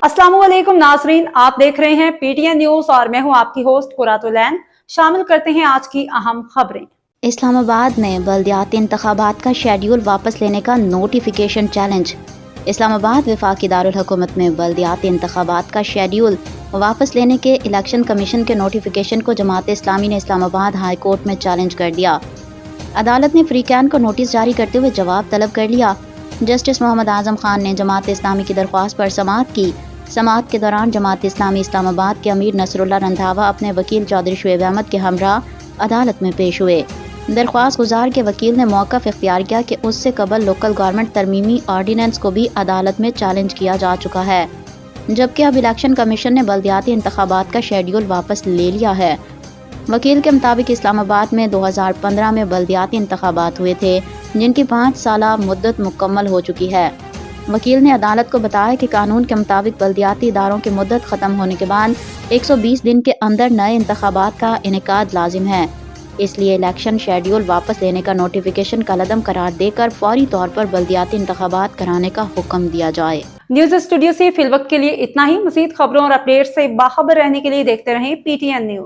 अस्सलाम वालेकुम नाजरीन, आप देख रहे हैं पीटीएन न्यूज और मैं हूं आपकी होस्ट कुरातुलैन। शामिल करते हैं आज की अहम खबरें। इस्लामाबाद में बल्दियाती इंतखाबात का शेड्यूल वापस लेने का नोटिफिकेशन चैलेंज। इस्लामाबाद वफाकी दारुल हुकूमत में बल्दियाती इंतखाबात का शेड्यूल वापस लेने के इलेक्शन कमीशन के नोटिफिकेशन को जमात इस्लामी ने इस्लामाबाद हाई कोर्ट में चैलेंज कर दिया। अदालत ने फ्री कैन को नोटिस जारी करते हुए जवाब तलब कर लिया। जस्टिस मोहम्मद आजम खान ने जमात इस्लामी की दरख्वास्त पर समाअत की। समाअत के दौरान जमात इस्लामी इस्लामाबाद के अमीर नसरुल्लाह रंधावा अपने वकील चौधरी शुएब अहमद के हमरा अदालत में पेश हुए। दरख्वास्त गुजार के वकील ने मौक़िफ़ इख्तियार किया कि उससे कबल लोकल गवर्नमेंट तरमीमी ऑर्डीनेंस को भी अदालत में चैलेंज किया जा चुका है, जबकि अब इलेक्शन कमीशन ने बल्दियाती इंतखाबात का शेड्यूल वापस ले लिया है। वकील के मुताबिक इस्लामाबाद में 2015 में बल्दियाती इंतखाबात हुए थे, जिनकी 5 साला मुद्दत मुकम्मल हो चुकी है। वकील ने अदालत को बताया कि कानून के मुताबिक बल्दियाती इदारों की मुद्दत ख़त्म होने के बाद 120 दिन के अंदर नए इंतखाबात का इनेकाद लाजिम है, इसलिए इलेक्शन शेड्यूल वापस लेने का नोटिफिकेशन कलअदम करार देकर फौरी तौर पर बल्दियाती इंतखाबात कराने का हुक्म दिया जाए। न्यूज स्टूडियो से फिलवक्त के लिए इतना ही। मज़ीद खबरों और अपडेट से बाखबर रहने के लिए देखते रहें पीटीएन न्यूज।